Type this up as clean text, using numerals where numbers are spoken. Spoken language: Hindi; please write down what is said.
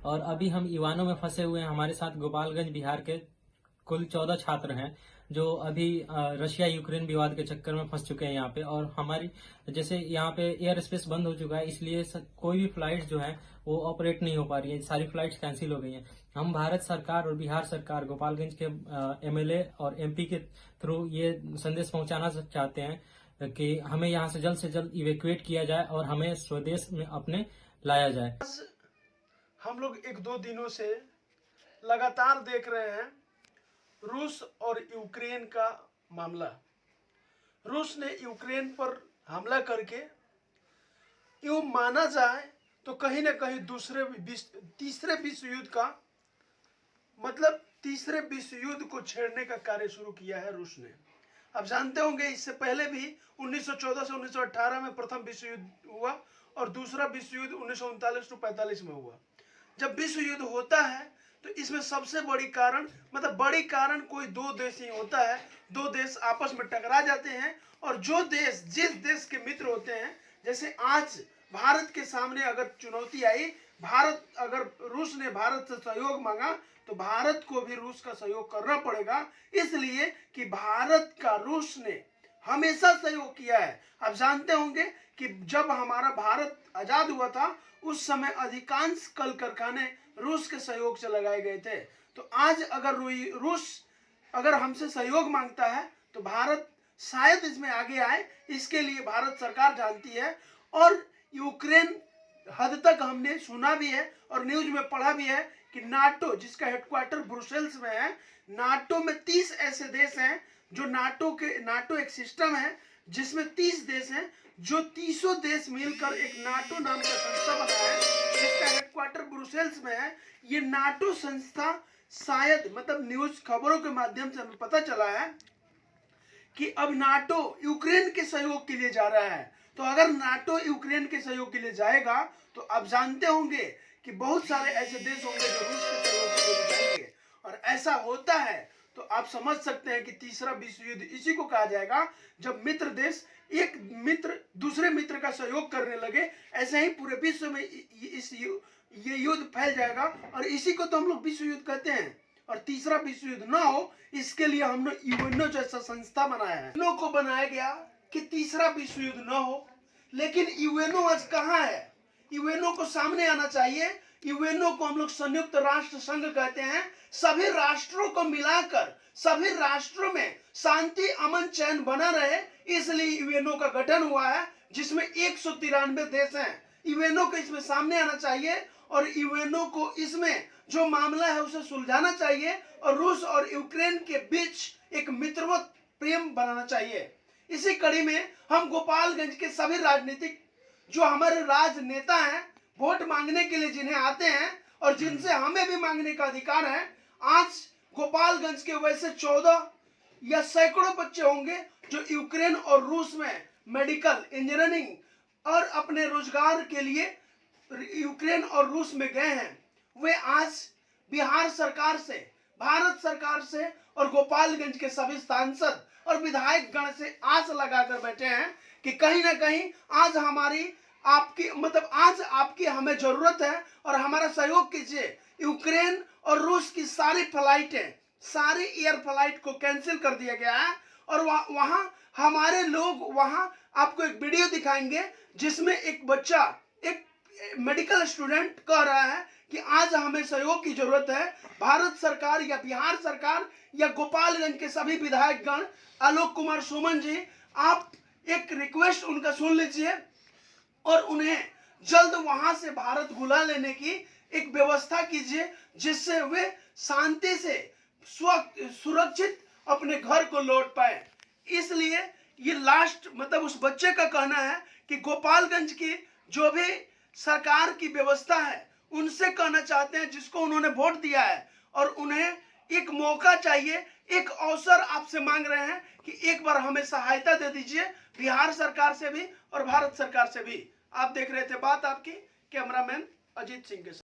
और अभी हम ईवानों में फंसे हुए हैं। हमारे साथ गोपालगंज बिहार के कुल 14 छात्र हैं जो अभी रशिया यूक्रेन विवाद के चक्कर में फंस चुके हैं यहाँ पे। और हमारी जैसे यहाँ पे एयर स्पेस बंद हो चुका है, इसलिए कोई भी फ्लाइट जो है वो ऑपरेट नहीं हो पा रही है, सारी फ्लाइट्स कैंसिल हो गई हैं। हम भारत सरकार और बिहार सरकार, गोपालगंज के एमएलए और एमपी के थ्रू ये संदेश पहुंचाना चाहते हैं कि हमें यहाँ से जल्द इवेक्यूएट किया जाए और हमें स्वदेश में अपने लाया जाए। हम लोग एक दो दिनों से लगातार देख रहे हैं रूस और यूक्रेन का मामला। रूस ने यूक्रेन पर हमला करके यूं माना जाए तो कहीं ना कहीं तीसरे विश्व युद्ध का मतलब तीसरे विश्व युद्ध को छेड़ने का कार्य शुरू किया है रूस ने। आप जानते होंगे इससे पहले भी 1914 से 1918 में प्रथम विश्व युद्ध हुआ और दूसरा विश्व युद्ध 1939 से 45 में हुआ। जब विश्व युद्ध होता है तो इसमें सबसे बड़ी कारण कोई दो देश ही होता है। दो देश आपस में टकरा जाते हैं और जो देश जिस देश के मित्र होते हैं, जैसे आज भारत के सामने अगर चुनौती आई, अगर रूस ने भारत से सहयोग मांगा तो भारत को भी रूस का सहयोग करना पड़ेगा, इसलिए कि भारत का रूस ने हमेशा सहयोग किया है। आप जानते होंगे कि जब हमारा भारत आजाद हुआ था उस समय अधिकांश कल कारखाने रूस के सहयोग से लगाए गए थे। तो आज अगर रूस हमसे सहयोग मांगता है तो भारत शायद इसमें आगे आए, इसके लिए भारत सरकार जानती है। और यूक्रेन हद तक हमने सुना भी है और न्यूज में पढ़ा भी है कि नाटो, जिसका हेडक्वार्टर ब्रुसेल्स में है, नाटो में 30 ऐसे देश हैं जो नाटो एक सिस्टम है जिसमें 30 देश हैं, जो 30 देश मिलकर एक नाटो नाम का संस्था बनाया है जिसका हेडक्वार्टर ब्रुसेल्स में है। ये नाटो संस्था शायद न्यूज खबरों के माध्यम से हमें पता चला है कि अब नाटो यूक्रेन के सहयोग के लिए जा रहा है। तो अगर नाटो यूक्रेन के सहयोग के लिए जाएगा तो आप जानते होंगे कि बहुत सारे ऐसे देश होंगे जो रूस के सहयोग के लिए जाएंगे। और ऐसा होता है तो आप समझ सकते हैं कि तीसरा विश्व युद्ध इसी को कहा जाएगा, जब मित्र देश एक मित्र दूसरे मित्र का सहयोग करने लगे। ऐसे ही पूरे विश्व में ये युद्ध फैल जाएगा और इसी को तो हम लोग विश्व युद्ध कहते हैं। और तीसरा विश्व युद्ध ना हो इसके लिए हमने यूएनओ जैसा संस्था बनाया है। यूएनओ को बनाया गया कि तीसरा विश्व युद्ध ना हो, लेकिन यूएनओ आज कहाँ है? यूएनओ को सामने आना चाहिए। यूएनओ को हम लोग संयुक्त राष्ट्र संघ कहते हैं। सभी राष्ट्रों को मिलाकर सभी राष्ट्रों में शांति अमन चैन बना रहे, इसलिए यूएनओ का गठन हुआ है जिसमें 193 देश हैं। यूएनओ को इसमें सामने आना चाहिए और यूएनओ को इसमें जो मामला है उसे सुलझाना चाहिए और रूस और यूक्रेन के बीच एक मित्रवत प्रेम बनाना चाहिए। इसी कड़ी में हम गोपालगंज के सभी राजनीतिक जो हमारे राजनेता हैं, वोट मांगने के लिए जिन्हें आते हैं और जिनसे हमें भी मांगने का अधिकार है, आज गोपालगंज के वैसे 14 या सैकड़ों बच्चे होंगे जो यूक्रेन और रूस में मेडिकल इंजीनियरिंग और अपने रोजगार के लिए यूक्रेन और रूस में गए हैं। वे आज बिहार सरकार से, भारत सरकार से और गोपालगंज के सभी सांसद और विधायक गण से आस लगाकर बैठे हैं कि कहीं ना कहीं आज आज आपकी हमें जरूरत है और हमारा सहयोग कीजिए। यूक्रेन और रूस की सारी एयर फ्लाइट को कैंसिल कर दिया गया है और वहां हमारे लोग आपको एक वीडियो दिखाएंगे जिसमें एक बच्चा, एक मेडिकल स्टूडेंट कह रहा है कि आज हमें सहयोग की जरूरत है। भारत सरकार या बिहार सरकार या गोपालगंज के सभी विधायक गण, आलोक कुमार सुमन जी, आप एक रिक्वेस्ट उनका सुन लीजिए और उन्हें जल्द वहां से भारत बुला लेने की एक व्यवस्था कीजिए जिससे वे शांति से सुरक्षित अपने घर को लौट पाए। इसलिए ये लास्ट उस बच्चे का कहना है कि गोपालगंज की जो भी सरकार की व्यवस्था है उनसे कहना चाहते हैं, जिसको उन्होंने वोट दिया है, और उन्हें एक मौका चाहिए, एक अवसर आपसे मांग रहे हैं कि एक बार हमें सहायता दे दीजिए, बिहार सरकार से भी और भारत सरकार से भी। आप देख रहे थे बात आपकी कैमरामैन अजीत सिंह के साथ।